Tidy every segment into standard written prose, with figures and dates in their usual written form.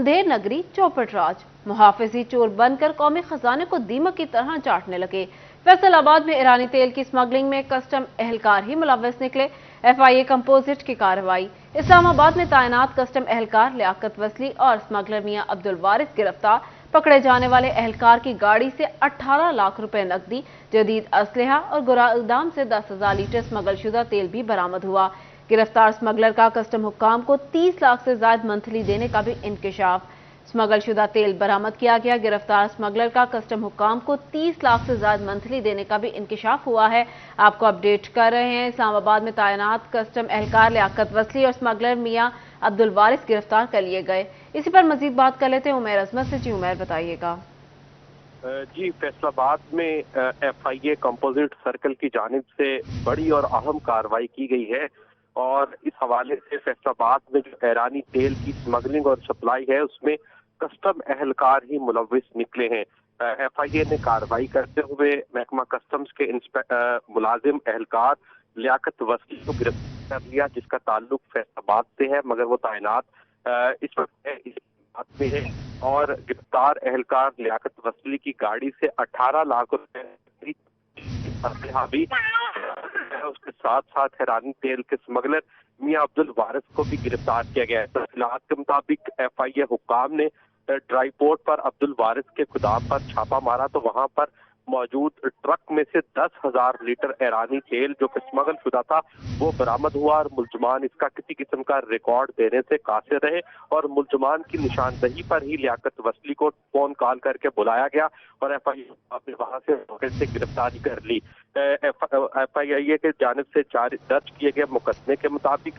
अंधेर नगरी चौपट राज, मुहाफिजी चोर बनकर कौमी खजाने को दीमक की तरह चाटने लगे। फैसलाबाद में ईरानी तेल की स्मगलिंग में कस्टम एहलकार ही मुलव्वस निकले। FIA कंपोजिट की कार्रवाई। इस्लामाबाद में तैनात कस्टम एहलकार लियाकत वसली और स्मगलर मियां अब्दुल वारिस गिरफ्तार। पकड़े जाने वाले एहलकार की गाड़ी से 18 लाख रुपए नकदी, जदीद असलहा और गोदाम से 10,000 लीटर स्मगलशुदा तेल भी बरामद हुआ। गिरफ्तार स्मगलर का कस्टम हुक्काम को 30 लाख से ज्यादा मंथली देने का भी इंकशाफ। स्मगलशुदा तेल बरामद किया गया। गिरफ्तार स्मगलर का कस्टम हुक्काम को 30 लाख से ज्यादा मंथली देने का भी इंकशाफ हुआ है। आपको अपडेट कर रहे हैं। इस्लामाबाद में तैनात कस्टम एहलकार लियाकत वसली और स्मगलर मियां अब्दुल वारिस गिरफ्तार कर लिए गए। इसी पर मजीद बात कर लेते हैं उमैर अजमत से। जी उमैर, बताइएगा। जी, फैसलाबाद में FIA कंपोजिट सर्कल की जानिब से बड़ी और अहम कार्रवाई की गई है और इस हवाले से फैसलाबाद में जो ईरानी तेल की स्मगलिंग और सप्लाई है उसमें कस्टम एहलकार ही मुलव्विस निकले हैं। FIA ने कार्रवाई करते हुए महकमा कस्टम्स के मुलाजिम एहलकार लियाकत वसली को गिरफ्तार कर लिया, जिसका ताल्लुक फैसलाबाद से है मगर वो तैनात इस वक्त में है। और गिरफ्तार एहलकार लियाकत वसली की गाड़ी से 18 लाख रुपए भी, उसके साथ साथ ईरानी तेल के स्मगलर मियां अब्दुल वारिस को भी गिरफ्तार किया गया है। तफसीलात के मुताबिक FIA हुक्काम ने ड्राई पोर्ट पर अब्दुल वारिस के गोदाम पर छापा मारा तो वहां पर मौजूद ट्रक में से 10,000 लीटर ईरानी तेल जो कि स्मगल शुदा था वो बरामद हुआ और मुलजमान इसका किसी किस्म का रिकॉर्ड देने से कासिर रहे और मुलजमान की निशानदही पर ही लियाकत वसली को फोन कॉल करके बुलाया गया और FIA ने वहां से गिरफ्तारी कर ली। FIA के जानिब से दर्ज किए गए मुकदमे के मुताबिक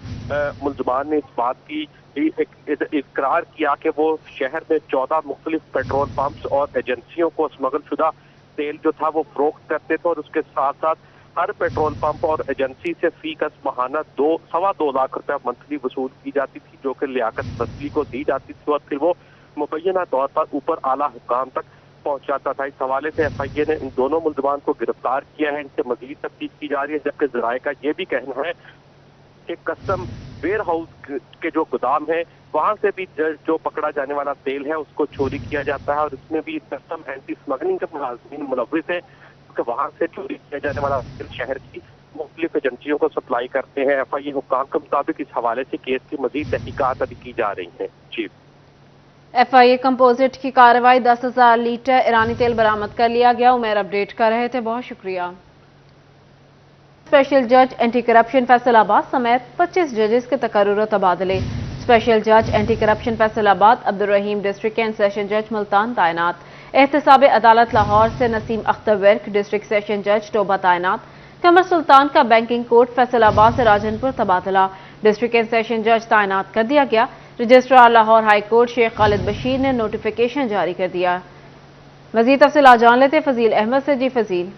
मुलजमान ने इस बात की इकरार किया कि वो शहर में 14 मुख्तलिफ पेट्रोल पंप्स और एजेंसियों को स्मगल शुदा तेल जो था वो फरोख्त करते थे और उसके साथ साथ हर पेट्रोल पंप और एजेंसी से फी कस माहाना 2.25 लाख रुपया मंथली वसूल की जाती थी, जो कि लियाकत वसली को दी जाती थी और फिर वो मुबैना तौर पर ऊपर आला हुक्काम तक पहुंचाता था। इस हवाले से FIA ने इन दोनों मुलजमान को गिरफ्तार किया है। इनसे मजीद तफ्तीश की जा रही है, जबकि जराये का ये भी कहना है कि कस्टम वेयर हाउस के जो गोदाम है वहां से भी जो पकड़ा जाने वाला तेल है उसको चोरी किया जाता है और इसमें भी कस्टम एंटी स्मगलिंग के मुलाजिमीन मुलव्विस है कि वहां से चोरी किया जाने वाला तेल शहर की मुख्तलिफ एजेंसियों को सप्लाई करते हैं। FIA हुक्काम के मुताबिक इस हवाले से केस की मजीद तहकीकात अभी की जा रही है। जी, FIA कंपोजिट की कार्रवाई, 10,000 लीटर ईरानी तेल बरामद कर लिया गया। उमैर अपडेट कर रहे थे, बहुत शुक्रिया। स्पेशल जज एंटी करप्शन फैसलाबाद समेत 25 जजेस के तकर्रुर और तबादले। स्पेशल जज anti corruption Faisalabad Abdul Rahim, district and session जज मुल्तान तैनात। एहतसाब अदालत लाहौर से Naseem Akhtar work, district session जज टोबा तैनात। कमर सुल्तान का बैंकिंग कोर्ट फैसलाबाद से राजनपुर तबादला। डिस्ट्रिक्ट एंड सेशन जज तैनात कर दिया गया। Registrar Lahore high court Sheikh Khalid Bashir ने नोटिफिकेशन जारी कर दिया। मजीद तफसीलात जान लेते फजील अहमद से। जी फजील।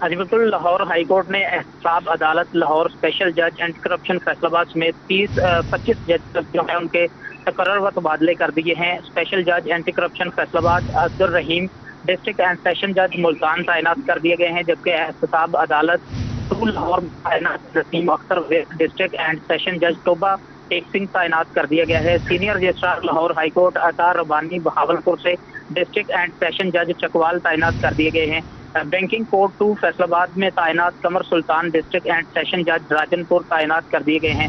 जी बिल्कुल, लाहौर हाई कोर्ट ने एहतसाब अदालत लाहौर स्पेशल जज एंटी करप्शन फैसलाबाद समेत 25 जज जो है उनके तकर्रुर व तबादले कर दिए हैं। स्पेशल जज anti corruption Faisalabad Abdul Rahim, district and session जज मुल्तान तैनात कर दिए गए हैं, जबकि एहतसाब अदालत लाहौर तैनात Naseem Akhtar, district and session जज टोबा टेक सिंह तैनात कर दिया गया है। Senior registrar Lahore high court Atar Rabbani Bahawalpur से डिस्ट्रिक्ट एंड सेशन जज चकवाल तैनात कर दिए गए हैं। बैंकिंग कोर्ट 2 फैसलाबाद में तैनात कमर सुल्तान, डिस्ट्रिक्ट एंड सेशन जज राजनपुर तैनात कर दिए गए हैं।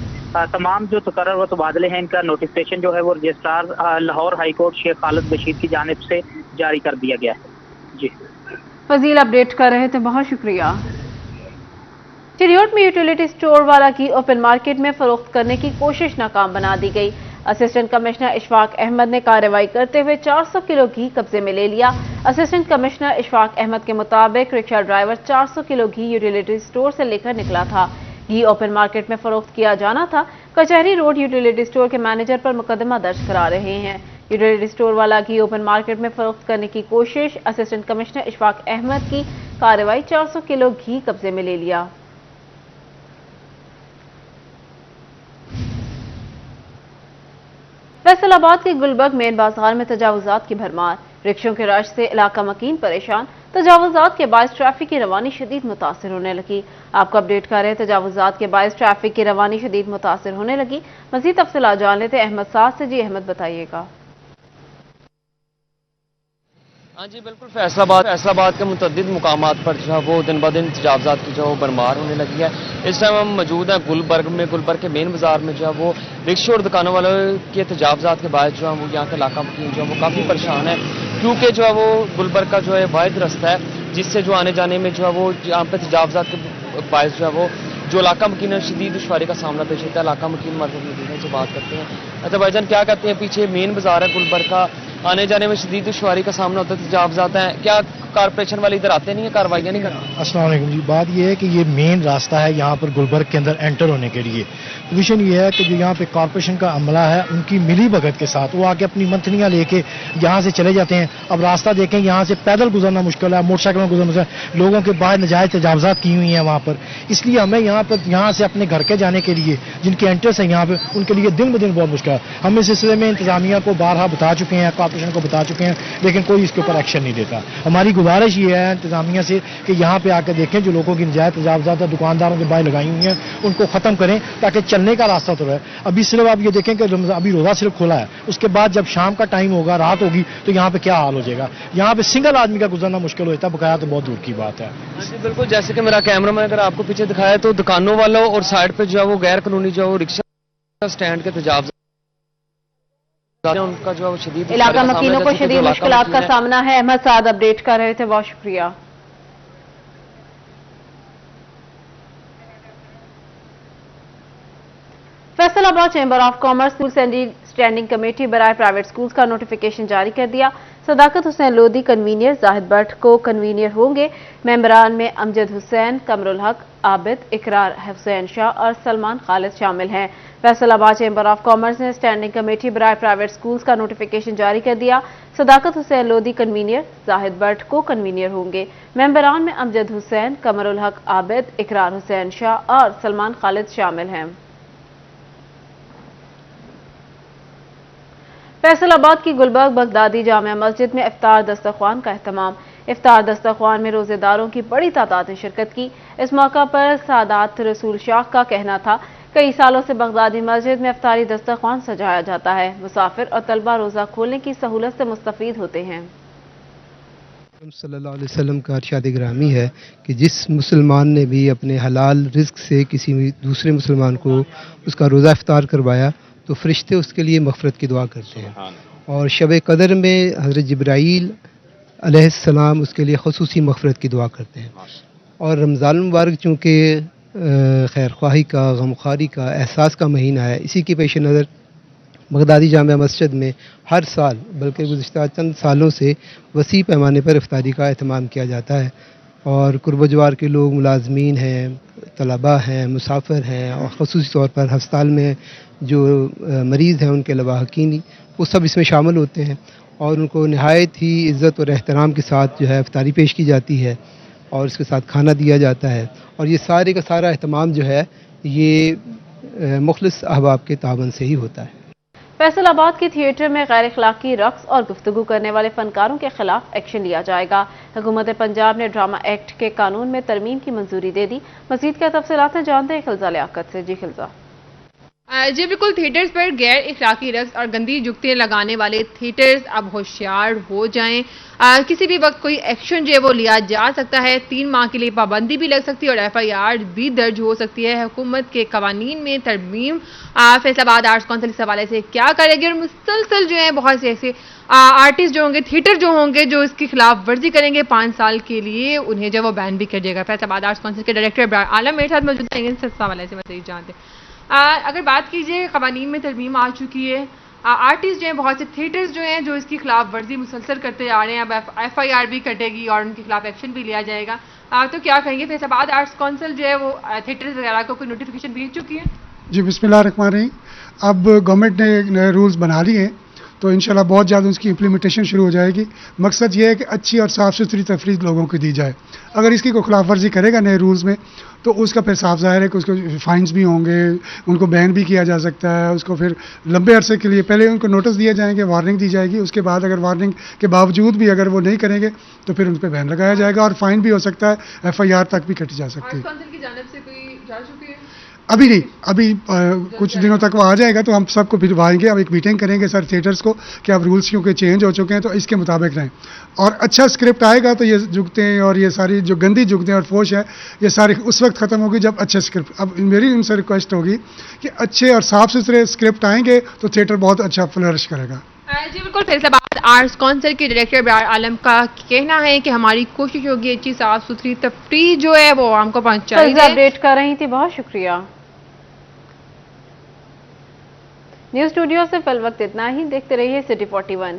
तमाम जो तकर्रुर व तबादले हैं इनका नोटिफिकेशन जो है वो registrar Lahore high court Sheikh Khalid Bashir की जानिब से जारी कर दिया गया है। जी फजील अपडेट कर रहे थे, बहुत शुक्रिया। चिरियोट में यूटिलिटी स्टोर वाला की ओपन मार्केट में फरोख्त करने की कोशिश नाकाम बना दी गई। असिस्टेंट कमिश्नर इशफाक अहमद ने कार्रवाई करते हुए 400 किलो घी कब्जे में ले लिया। असिस्टेंट कमिश्नर इशफाक अहमद के मुताबिक रिक्शा ड्राइवर 400 किलो घी यूटिलिटी स्टोर से लेकर निकला था। घी ओपन मार्केट में फरोख्त किया जाना था। कचहरी रोड यूटिलिटी स्टोर के मैनेजर पर मुकदमा दर्ज करा रहे हैं। यूटिलिटी स्टोर वाला घी ओपन मार्केट में फरोख्त करने की कोशिश। असिस्टेंट कमिश्नर इशफाक अहमद की कार्रवाई, 400 किलो घी कब्जे में ले लिया। फैसलाबाद के गुलबर्ग मेन बाजार में तजावुजात की भरमार। रिक्शों के रश से इलाका मकीन परेशान। तजावुजात के बायस ट्रैफिक की रवानी शदीद मुतासिर होने लगी। आपको अपडेट कर रहे हैं, तजावुजात के बायस ट्रैफिक की रवानी शदीद मुतासिर होने लगी। मज़ीद तफसीलात जान लेते हैं अहमद साद से। जी अहमद, बताइएगा। हाँ जी बिल्कुल, फैसलाबाद के मुतअद्दिद मुकामात पर जो है वो दिन ब दिन तजावुजात की जो बरमार होने लगी है। इस टाइम हम मौजूद हैं गुलबर्ग के मेन बाजार में जो है वो रिक्शे और दुकानों वालों के तजावुजात के बाद जो है वो यहाँ के इलाका मकीन जो है वो काफ़ी परेशान है, क्योंकि जो है वो गुलबर्ग का जो है वाहिद रास्ता है जिससे जो आने जाने में जो है वो यहाँ पे तजावुजात के बायस जो है वो जो इलाका मकीन शदीद दुश्वारी का सामना पेश होता है। इलाका मकीन मौजूद से बात करते हैं। अच्छा भाईजान, क्या कहते हैं, पीछे मेन बाजार है गुलबर्ग का, आने जाने में शदीद दुश्वारी का सामना होता है, तजावुजात हैं, क्या कारपोरेशन वाले इधर आते नहीं है, कार्रवाइयाँ नहीं करते? अस्सलाम वालेकुम जी, बात यह है कि ये मेन रास्ता है यहाँ पर गुलबर्ग के अंदर एंटर होने के लिए। विजन ये है कि जो यहाँ पे कारपोरेशन का अमला है उनकी मिली भगत के साथ वो आके अपनी मंथनियाँ लेके यहाँ से चले जाते हैं। अब रास्ता देखें, यहाँ से पैदल गुजरना मुश्किल है, मोटरसाइकिल में गुजरना मुश्किल है, लोगों के बाहर नजायज तजावुजात की हुई हैं वहाँ पर। इसलिए हमें यहाँ से अपने घर के जाने के लिए जिनके एंट्रेंस है यहाँ पे, उनके लिए दिन ब दिन बहुत मुश्किल है। हम इस सिलसिले में इंतजामिया को बारहा बता चुके हैं, कारपोरेशन को बता चुके हैं, लेकिन कोई इसके ऊपर एक्शन नहीं देता। हमारी गुजारिश ये है इंतजामिया से कि यहाँ पे आकर देखें, जो लोगों की नजायज तजावुजात दुकानदारों के बाहर लगाई हुई हैं उनको खत्म करें ताकि चलने का रास्ता तो रहे। अभी सिर्फ आप ये देखें कि अभी रोजा सिर्फ खुला है, उसके बाद जब शाम का टाइम होगा, रात होगी, तो यहाँ पे क्या हाल हो जाएगा। यहाँ पे सिंगल आदमी का गुजरना मुश्किल होता है, बकाया तो बहुत दूर की बात है। बिल्कुल, जैसे कि मेरा कैमरा मैन अगर आपको पीछे दिखाया तो दुकानों वालों और साइड पे जो है वो गैर कानूनी जो है रिक्शा स्टैंड के तजावुजात उनका जो है शदीद इलाका मकीनों को शदीद मुश्किलात का सामना है। अहमद साद अपडेट कर रहे थे, बहुत शुक्रिया। Faisalabad chamber of commerce school standing committee बराए प्राइवेट स्कूल्स का नोटिफिकेशन जारी कर दिया। सदाकत हुसैन लोधी कन्वीनियर, जाहिद भट्ट को कन्वीनियर होंगे। मेंबरान में अमजद हुसैन, कमरुल हक, आबिद, इकरार हुसैन शाह और सलमान खालिद शामिल हैं। फैसलाबाद चैम्बर ऑफ कॉमर्स ने स्टैंडिंग कमेटी बराए प्राइवेट स्कूल्स का नोटिफिकेशन जारी कर दिया। सदाकत हुसैन लोधी कन्वीनियर, जाहिद भट्ट को कन्वीनियर होंगे। मेंबरान में अमजद हुसैन, कमरुल हक, आबिद, इकरार हुसैन शाह और सलमान खालिद शामिल हैं। फैसलाबाद की गुलबर्ग बगदादी जामिया मस्जिद में इफ्तार दस्तरख्वान का एहतमाम। इफ्तार दस्तरख्वान में रोजेदारों की बड़ी तादाद ने शिरकत की। इस मौका पर सादात रसूल शाह का कहना था, कई सालों से बगदादी मस्जिद में इफ्तारी दस्तरख्वान सजाया जाता है। मुसाफिर और तलबा रोजा खोलने की सहूलत से मुस्तफीद होते हैं। सल्लल्लाहु अलैहि वसल्लम का इरशाद ग्रामी है कि जिस मुसलमान ने भी अपने हलाल रिज्क से किसी दूसरे मुसलमान को उसका रोज़ा इफ्तार करवाया तो फरिश्ते उसके लिए मग़फ़िरत की दुआ करते हैं। और शब कदर में हज़रत जिब्राईल अलैहिस्सलाम उसके लिए ख़ुसूसी मग़फ़िरत की दुआ करते हैं। और रमज़ान मुबारक चूँकि खैर ख्वाही का, गमख़ारी का, एहसास का महीना है, इसी के पेश नज़र बगदादी जामिया मस्जिद में हर साल बल्कि गुज़िश्ता चंद सालों से वसी पैमाने पर इफ्तारी का एहतमाम किया जाता है। और कुर्ब जवार के लोग, मुलाजमीन हैं, तलबा हैं, मुसाफिर हैं और ख़ुसूसी तौर पर हस्पताल में जो मरीज़ हैं उनके लवाहकीनी, वो सब इसमें शामिल होते हैं और उनको नहायत ही इज़्ज़त और एहतराम के साथ जो है इफ्तारी पेश की जाती है और इसके साथ खाना दिया जाता है। और ये सारे का सारा एहतमाम जो है ये मुखलिस अहबाब के तावन से ही होता है। फैसलाबाद के थिएटर में गैर अखलाकी रक्स और गुफ्तगू करने वाले फनकारों के खिलाफ एक्शन लिया जाएगा। हुकूमत पंजाब ने ड्रामा एक्ट के कानून में तरमीम की मंजूरी दे दी। मज़ीद क्या तफसीलात हैं जानते हैं खिलजा लियाकत से। जी खिलजा। जी बिल्कुल, थिएटर्स पर गैर इखलाकी रक्स और गंदी जुगतियाँ लगाने वाले थिएटर्स अब होशियार हो जाएं। किसी भी वक्त कोई एक्शन जो है वो लिया जा सकता है। 3 माह के लिए पाबंदी भी लग सकती है और FIR भी दर्ज हो सकती है। हुकूमत के कवानीन में तरमीम फैसलाबाद आर्ट्स काउंसिल इस हवाले से क्या करेगी और मुसलसल जो है बहुत से ऐसे आर्टिस्ट जो होंगे, थिएटर जो होंगे जो इसकी खिलाफ वर्जी करेंगे 5 साल के लिए, उन्हें जो वो बैन भी कर देगा। फैसलाबाद आर्ट्स काउंसिल के डायरेक्टर आलम मेरे साथ मौजूद हैं, इस हवाले से मज़ीद जानते हैं। अगर बात कीजिए, कवानीन में तरमीम आ चुकी है, आर्टिस्ट जो हैं, बहुत से थिएटर्स जो हैं जो इसकी खिलाफ वर्जी मुसलसल करते आ रहे हैं, अब FIR भी कटेगी और उनके खिलाफ एक्शन भी लिया जाएगा। तो क्या कहेंगे, फैसलाबाद आर्ट्स काउंसिल जो है वो थिएटर्स वगैरह को कोई नोटिफिकेशन भेज चुकी है? जी बिस्मिल्लाह रहमान रहीम। अब गवर्नमेंट ने नए रूल्स बना लिए हैं تو انشاءاللہ بہت جلد اس کی امپلیمنٹیشن شروع ہو جائے گی. مقصد یہ ہے کہ اچھی اور صاف ستھری تفریح لوگوں کو دی جائے. اگر اس کی کوئی خلاف ورزی کرے گا نئے رولز میں تو اس کا پھر صاف ظاہر ہے کہ اس کو فائنز بھی ہوں گے, ان کو بین بھی کیا جا سکتا ہے, اس کو پھر لمبے عرصے کے لیے پہلے ان کو نوٹس دیے جائیں گے, وارننگ دی جائے گی, اس کے بعد اگر وارننگ کے باوجود بھی اگر وہ نہیں کریں گے تو پھر ان پہ بین لگایا جائے گا اور فائن بھی ہو سکتا ہے, FIR تک بھی کٹی جا سکتی ہے. کونسل کی جانب سے کوئی جا چکی ہے؟ ابھی نہیں, ابھی کچھ دنوں تک وہ آ جائے گا تو ہم سب کو پھر آئیں گے, اب ایک میٹنگ کریں گے سر تھیٹرز کو کہ اب رولز کیونکہ چینج ہو چکے ہیں تو اس کے مطابق رہیں, اور اچھا اسکرپٹ آئے گا تو یہ جگتیں اور یہ ساری جو گندی جگتیں اور فوش ہے یہ ساری اس وقت ختم ہوگی جب اچھے اسکرپٹ. اب میری ان سے ریکویسٹ ہوگی کہ اچھے اور صاف ستھرے اسکرپٹ آئیں گے تو تھیٹر بہت اچھا فلرش کرے گا. جی بالکل, فیصل آباد آرٹس کونسل کے ڈائریکٹر ابرار عالم کا کہنا ہے کہ ہماری کوشش ہوگی اچھی صاف ستھری تفریح جو ہے وہ عوام کو پہنچائی جائے. اپڈیٹ کر رہی تھی, بہت شکریہ. نیوز اسٹوڈیو سے فی الوقت اتنا ہی. دیکھتے رہیے City 41.